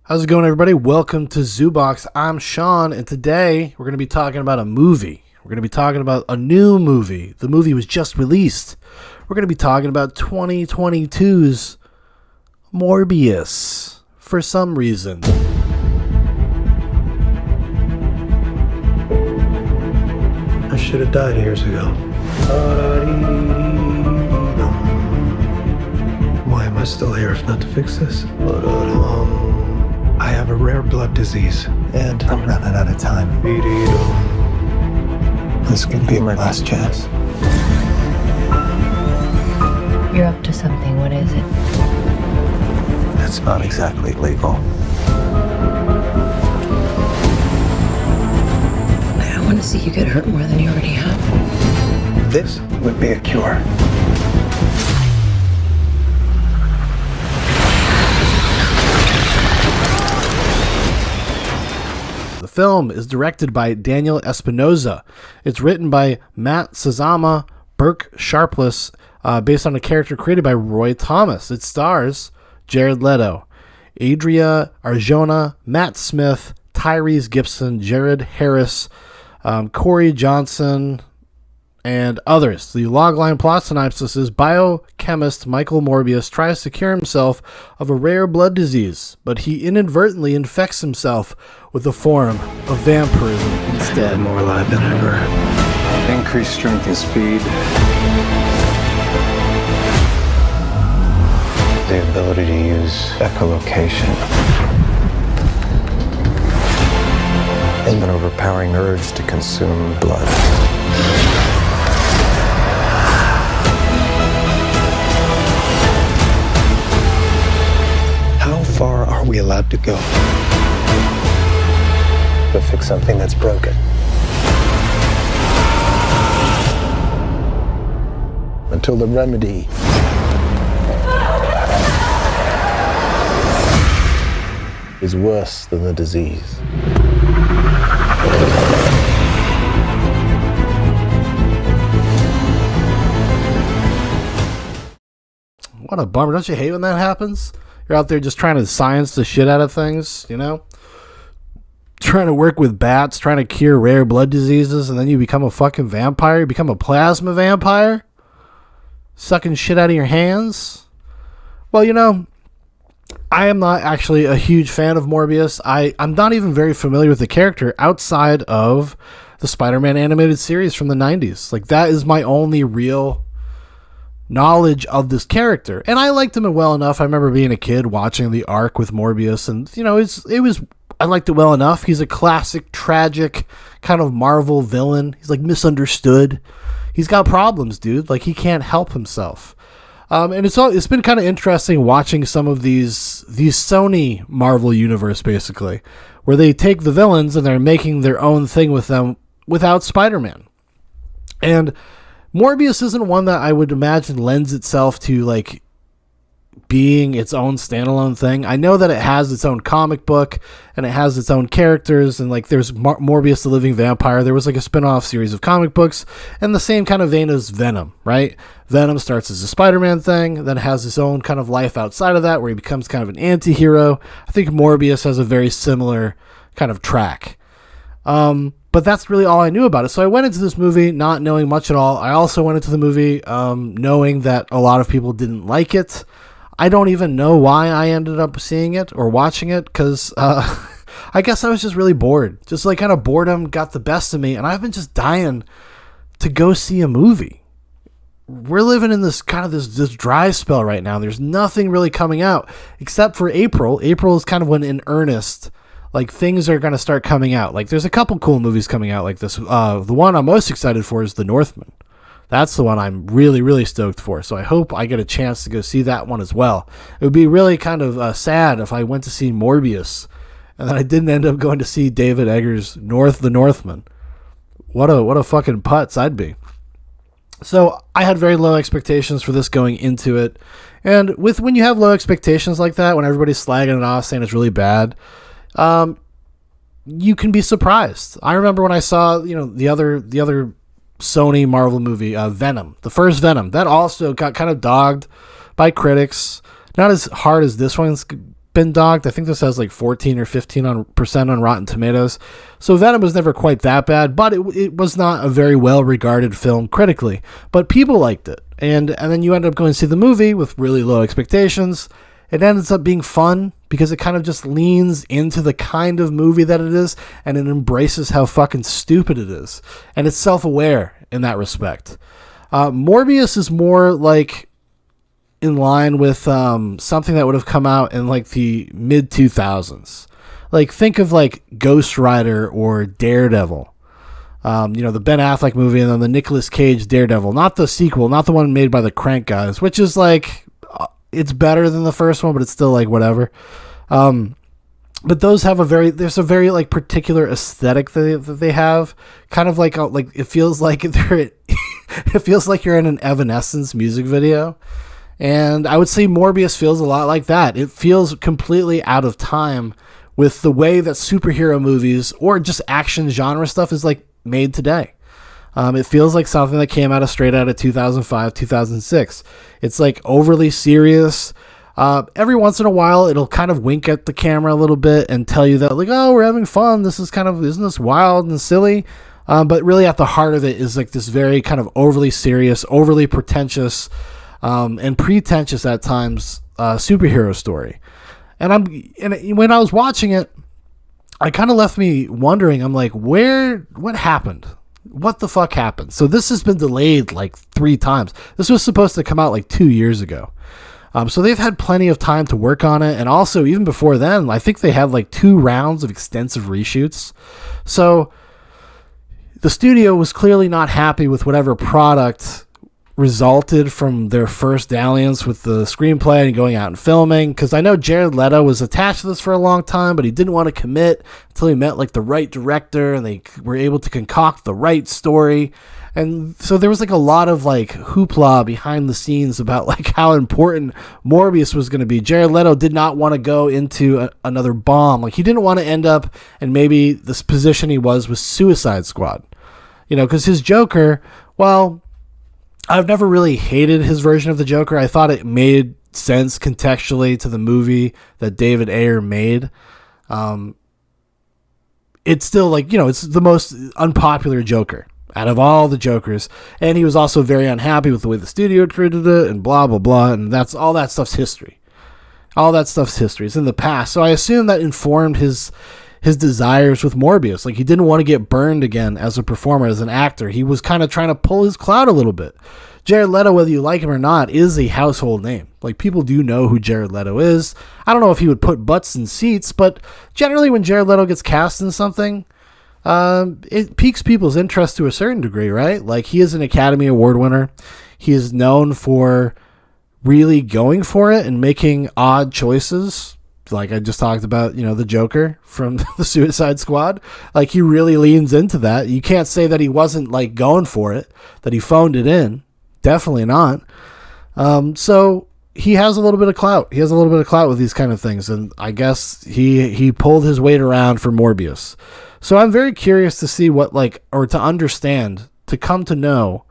How's it going, everybody? Welcome to ZooBox. I'm Sean, and today we're going to be talking about a movie. We're going to be talking about a new movie. The movie was just released. We're going to be talking about 2022's MORBIUS for some reason. I should have died years ago. Why am I still here if not to fix this? I have a rare blood disease, and I'm running out of time. This could be my last chance. You're up to something. What is it? It's not exactly legal. I want to see you get hurt more than you already have. This would be a cure. The film is directed by Daniel Espinosa. It's written by Matt Sazama, Burke Sharpless, based on a character created by Roy Thomas. It stars Jared Leto, Adria Arjona, Matt Smith, Tyrese Gibson, Jared Harris, Corey Johnson, and others. The logline plot synopsis is biochemist Michael Morbius tries to cure himself of a rare blood disease, but he inadvertently infects himself with a form of vampirism instead. More alive than ever. Increased strength and speed. The ability to use echolocation. And an overpowering urge to consume blood. How far are we allowed to go? To fix something that's broken. Until the remedy is worse than the disease. What a bummer. Don't you hate when that happens? You're out there just trying to science the shit out of things, you know? Trying to work with bats, trying to cure rare blood diseases, and then you become a fucking vampire? You become a plasma vampire? Sucking shit out of your hands? Well, you know, I am not actually a huge fan of Morbius. I'm not even very familiar with the character outside of the Spider-Man animated series from the 90s. Like, that is my only real knowledge of this character. And I liked him well enough. I remember being a kid watching the arc with Morbius, and, you know, I liked it well enough. He's a classic, tragic kind of Marvel villain. He's like misunderstood. He's got problems, dude. Like, he can't help himself. And it's been kind of interesting watching some of these Sony Marvel universe, basically, where they take the villains and they're making their own thing with them without Spider-Man. And Morbius isn't one that I would imagine lends itself to, like, being its own standalone thing. I know that it has its own comic book and it has its own characters, and like there's Morbius the Living Vampire. There was like a spin-off series of comic books in the same kind of vein as Venom, right? Venom starts as a Spider-Man thing, then has his own kind of life outside of that where he becomes kind of an anti-hero. I think Morbius has a very similar kind of track. But that's really all I knew about it. So I went into this movie not knowing much at all. I also went into the movie knowing that a lot of people didn't like it. I don't even know why I ended up seeing it or watching it, because I guess I was just really bored. Just like kind of boredom got the best of me, and I've been just dying to go see a movie. We're living in this kind of this dry spell right now. There's nothing really coming out except for April. April is kind of when in earnest, like, things are going to start coming out. Like, there's a couple cool movies coming out like this. The one I'm most excited for is The Northman. That's the one I'm really, really stoked for. So I hope I get a chance to go see that one as well. It would be really kind of sad if I went to see Morbius and then I didn't end up going to see David Eggers' The Northman. What a fucking putz I'd be. So I had very low expectations for this going into it. And when you have low expectations like that, when everybody's slagging it off saying it's really bad, you can be surprised. I remember when I saw, you know, the other Sony Marvel movie, Venom, the first Venom, that also got kind of dogged by critics. Not as hard as this one's been docked. I think this has like 14 or 15% on Rotten Tomatoes. So Venom was never quite that bad, but it was not a very well-regarded film critically. But people liked it. And then you end up going to see the movie with really low expectations. It ends up being fun because it kind of just leans into the kind of movie that it is, and it embraces how fucking stupid it is. And it's self-aware in that respect. Morbius is more like in line with something that would have come out in like the mid 2000s. Like think of like Ghost Rider or Daredevil. The Ben Affleck movie, and then the Nicolas Cage Daredevil, not the sequel, not the one made by the Crank guys, which is like, it's better than the first one, but it's still like whatever. But those have there's a very like particular aesthetic that they have, kind of like it feels like it feels like you're in an Evanescence music video. And I would say Morbius feels a lot like that. It feels completely out of time with the way that superhero movies or just action genre stuff is like made today. It feels like something that came straight out of 2005, 2006. It's like overly serious. Every once in a while, it'll kind of wink at the camera a little bit and tell you that like, oh, we're having fun. Isn't this wild and silly? But really at the heart of it is like this very kind of overly serious, overly pretentious, and pretentious at times superhero story. And when I was watching it, I kind of left me wondering, I'm like, what happened? What the fuck happened? So this has been delayed like 3 times. This was supposed to come out like 2 years ago. So they've had plenty of time to work on it. And also even before then, I think they had like 2 rounds of extensive reshoots. So the studio was clearly not happy with whatever product resulted from their first dalliance with the screenplay and going out and filming, because I know Jared Leto was attached to this for a long time, but he didn't want to commit until he met like the right director and they were able to concoct the right story. And so there was like a lot of like hoopla behind the scenes about like how important Morbius was going to be. Jared Leto did not want to go into another bomb. Like he didn't want to end up in maybe this position he was with Suicide Squad, because his Joker, well, I've never really hated his version of the Joker. I thought it made sense contextually to the movie that David Ayer made. It's still like, it's the most unpopular Joker out of all the Jokers. And he was also very unhappy with the way the studio had treated it and blah, blah, blah. And that's all that stuff's history. All that stuff's history. It's in the past. So I assume that informed his desires with Morbius. Like he didn't want to get burned again as a performer, as an actor. He was kind of trying to pull his clout a little bit. Jared Leto, whether you like him or not, is a household name. Like people do know who Jared Leto is. I don't know if he would put butts in seats, but generally when Jared Leto gets cast in something, it piques people's interest to a certain degree, right? Like he is an Academy Award winner. He is known for really going for it and making odd choices. Like I just talked about, the Joker from the Suicide Squad. Like he really leans into that. You can't say that he wasn't like going for it, that he phoned it in. Definitely not. So he has a little bit of clout. He has a little bit of clout with these kind of things. And I guess he pulled his weight around for Morbius. So I'm very curious to see to understand, to come to know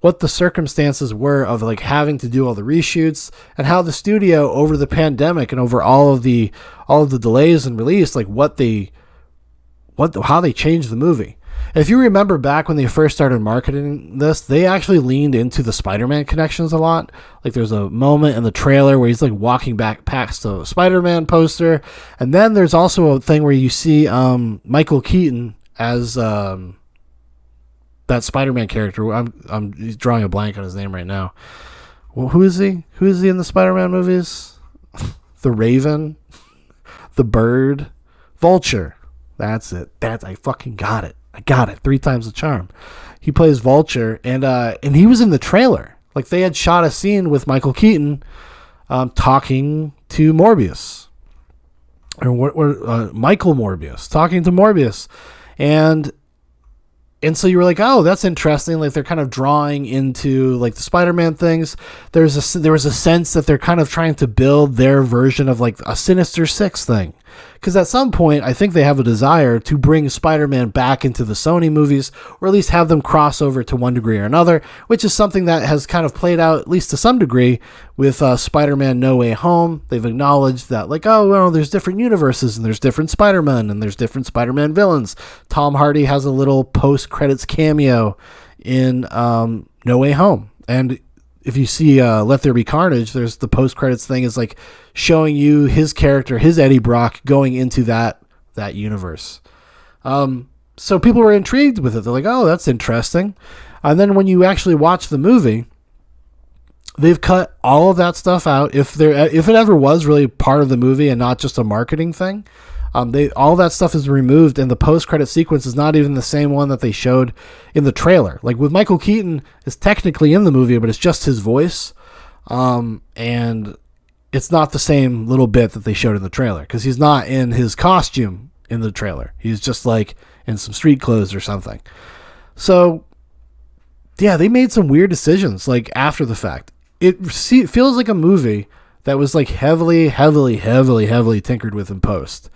what the circumstances were of like having to do all the reshoots, and how the studio over the pandemic and over all of the delays and release, like how they changed the movie. If you remember back when they first started marketing this, they actually leaned into the Spider-Man connections a lot. Like there's a moment in the trailer where he's like walking back past the Spider-Man poster. And then there's also a thing where you see Michael Keaton as that Spider-Man character. I'm drawing a blank on his name right now. Well, who is he? Who is he in the Spider-Man movies? The Raven, the Bird, Vulture. That's it. I fucking got it. I got it. 3 times the charm. He plays Vulture, and he was in the trailer. Like they had shot a scene with Michael Keaton talking to Morbius, or Michael Morbius talking to Morbius, and so you were like, oh, that's interesting. Like they're kind of drawing into like the Spider-Man things. There was a sense that they're kind of trying to build their version of like a Sinister Six thing. Because at some point, I think they have a desire to bring Spider-Man back into the Sony movies, or at least have them cross over to one degree or another, which is something that has kind of played out, at least to some degree, with Spider-Man No Way Home. They've acknowledged that, like, oh, well, there's different universes, and there's different Spider-Man, and there's different Spider-Man villains. Tom Hardy has a little post-credits cameo in No Way Home. And if you see Let There Be Carnage, there's the post-credits thing is like showing you his character, his Eddie Brock, going into that universe. So people were intrigued with it. They're like, oh, that's interesting. And then when you actually watch the movie, they've cut all of that stuff out. If it ever was really part of the movie and not just a marketing thing, all that stuff is removed, and the post-credit sequence is not even the same one that they showed in the trailer. Like with Michael Keaton is technically in the movie, but it's just his voice, and it's not the same little bit that they showed in the trailer because he's not in his costume in the trailer. He's just like in some street clothes or something. So yeah, they made some weird decisions like after the fact. It feels like a movie that was like heavily tinkered with in post.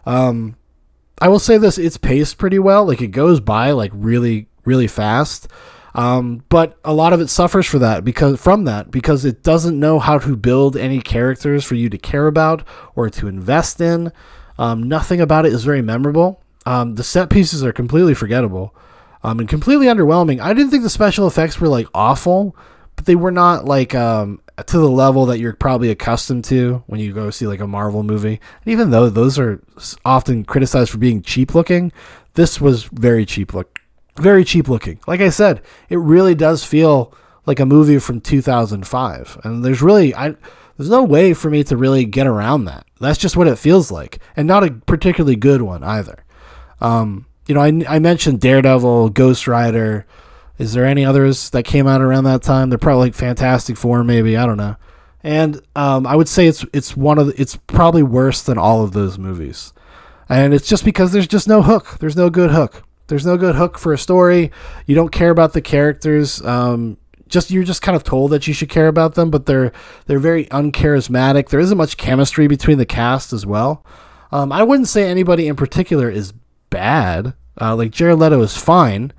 I will say this, it's paced pretty well. Like it goes by like really fast. But a lot of it suffers because it doesn't know how to build any characters for you to care about or to invest in. Nothing about it is very memorable. The set pieces are completely forgettable, and completely underwhelming. I didn't think the special effects were like awful, but they were not like, to the level that you're probably accustomed to when you go see like a Marvel movie. And even though those are often criticized for being cheap looking, this was very cheap looking. Like I said, it really does feel like a movie from 2005. And there's no way for me to really get around that. That's just what it feels like. And not a particularly good one either. I mentioned Daredevil, Ghost Rider. Is there any others that came out around that time? They're probably like Fantastic Four, maybe. I don't know. And I would say it's probably worse than all of those movies. And it's just because there's just no hook. There's no good hook. There's no good hook for a story. You don't care about the characters. You're just kind of told that you should care about them, but they're very uncharismatic. There isn't much chemistry between the cast as well. I wouldn't say anybody in particular is bad. Like Jared Leto is fine.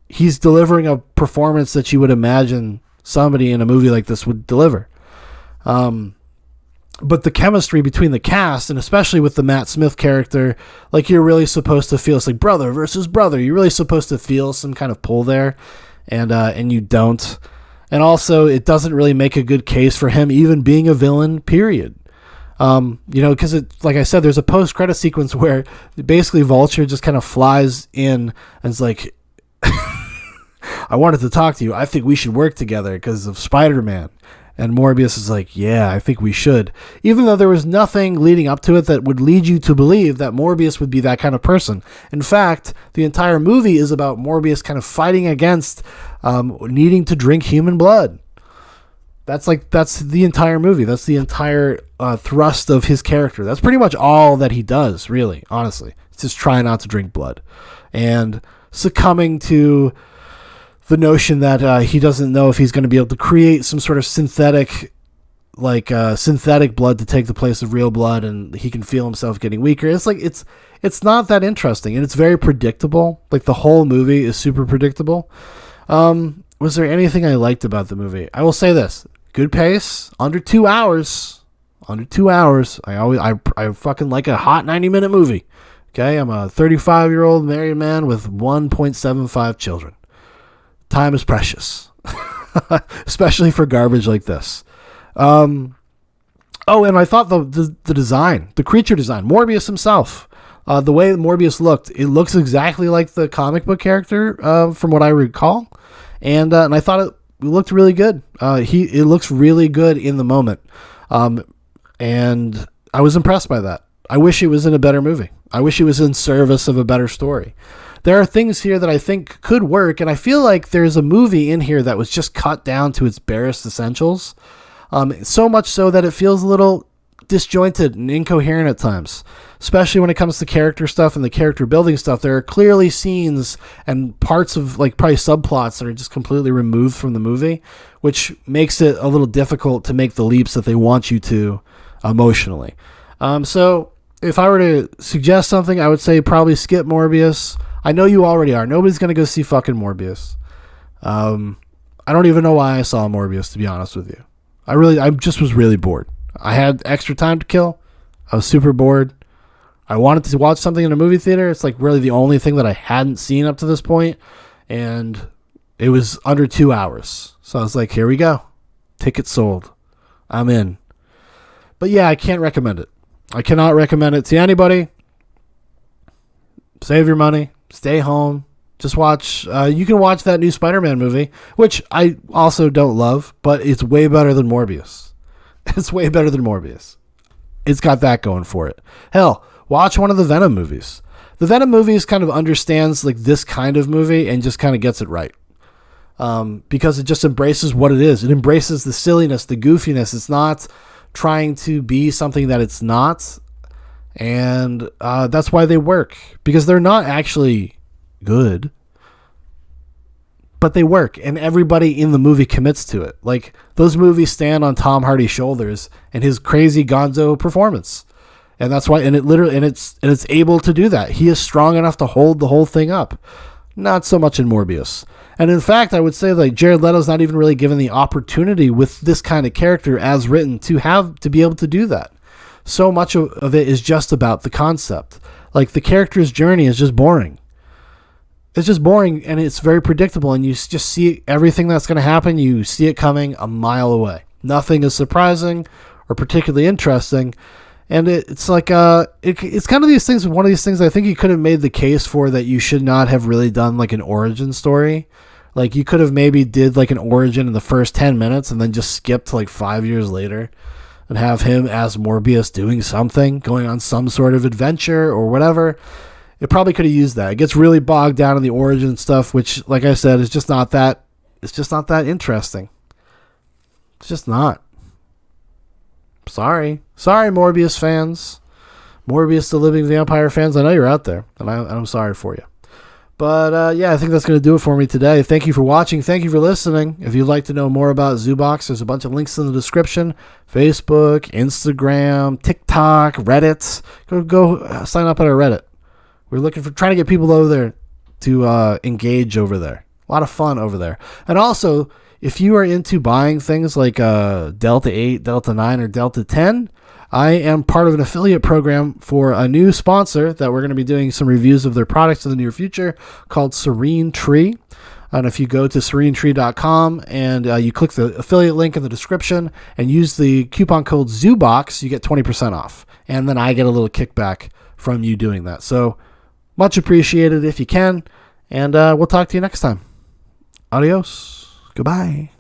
He's delivering a performance that you would imagine somebody in a movie like this would deliver. But the chemistry between the cast, and especially with the Matt Smith character, like you're really supposed to feel, it's like brother versus brother. You're really supposed to feel some kind of pull there, and you don't. And also, it doesn't really make a good case for him even being a villain, period. Because like I said, there's a post-credit sequence where basically Vulture just kind of flies in and is like, I wanted to talk to you. I think we should work together because of Spider-Man. And Morbius is like, yeah, I think we should. Even though there was nothing leading up to it that would lead you to believe that Morbius would be that kind of person. In fact, the entire movie is about Morbius kind of fighting against needing to drink human blood. That's the entire movie. That's the entire thrust of his character. That's pretty much all that he does, really, honestly. It's just try not to drink blood. And succumbing to the notion that he doesn't know if he's going to be able to create some sort of synthetic blood to take the place of real blood, and he can feel himself getting weaker. It's like it's not that interesting, and it's very predictable. Like the whole movie is super predictable. Was there anything I liked about the movie? I will say this: good pace, under 2 hours. Under 2 hours. I fucking like a hot 90-minute movie. Okay, I'm a 35-year-old married man with 1.75 children. Time is precious, especially for garbage like this. And I thought the design, the creature design, Morbius himself, the way Morbius looked, it looks exactly like the comic book character from what I recall, and I thought it looked really good. It looks really good in the moment, and I was impressed by that. I wish it was in a better movie. I wish it was in service of a better story. There are things here that I think could work, and I feel like there's a movie in here that was just cut down to its barest essentials. So much so that it feels a little disjointed and incoherent at times, especially when it comes to character stuff and the character building stuff. There are clearly scenes and parts of like probably subplots that are just completely removed from the movie, which makes it a little difficult to make the leaps that they want you to emotionally. So if I were to suggest something, I would say probably skip Morbius. I know you already are. Nobody's going to go see fucking Morbius. I don't even know why I saw Morbius, to be honest with you. I just was really bored. I had extra time to kill. I was super bored. I wanted to watch something in a movie theater. It's like really the only thing that I hadn't seen up to this point, and it was under 2 hours. So I was like, here we go. Ticket sold. I'm in. But yeah, I can't recommend it. I cannot recommend it to anybody. Save your money. Stay home. Just watch. You can watch that new Spider-Man movie, which I also don't love, but it's way better than Morbius. It's way better than Morbius. It's got that going for it. Hell, watch one of the Venom movies. The Venom movies kind of understands like this kind of movie and just kind of gets it right. Because it just embraces what it is. It embraces the silliness, the goofiness. It's not trying to be something that it's not. And that's why they work. Because they're not actually good. But they work. And everybody in the movie commits to it. Like, those movies stand on Tom Hardy's shoulders and his crazy gonzo performance. And that's why, and it's able to do that. He is strong enough to hold the whole thing up. Not so much in Morbius. And in fact, I would say like Jared Leto's not even really given the opportunity with this kind of character as written to be able to do that. So much of it is just about the concept. Like, the character's journey is just boring. It's just boring, and it's very predictable, and you just see everything that's going to happen. You see it coming a mile away. Nothing is surprising or particularly interesting. And it's like it's kind of these things. One of these things I think you could have made the case for that you should not have really done like an origin story. Like, you could have maybe did like an origin in the first 10 minutes and then just skipped to like 5 years later and have him as Morbius doing something, going on some sort of adventure or whatever. It probably could have used that. It gets really bogged down in the origin stuff, which, like I said, is just not that. It's just not that interesting. It's just not. Sorry, Morbius fans, Morbius the Living Vampire fans. I know you're out there, and I'm sorry for you. But yeah, I think that's going to do it for me today. Thank you for watching. Thank you for listening. If you'd like to know more about Zoobox, there's a bunch of links in the description. Facebook, Instagram, TikTok, Reddit. Go sign up at our Reddit. We're trying to get people over there to engage over there. A lot of fun over there. And also, if you are into buying things like Delta 8, Delta 9, or Delta 10, I am part of an affiliate program for a new sponsor that we're going to be doing some reviews of their products in the near future called Serene Tree. And if you go to serenetree.com and you click the affiliate link in the description and use the coupon code ZOOBOX, you get 20% off. And then I get a little kickback from you doing that. So much appreciated if you can. And we'll talk to you next time. Adios. Goodbye.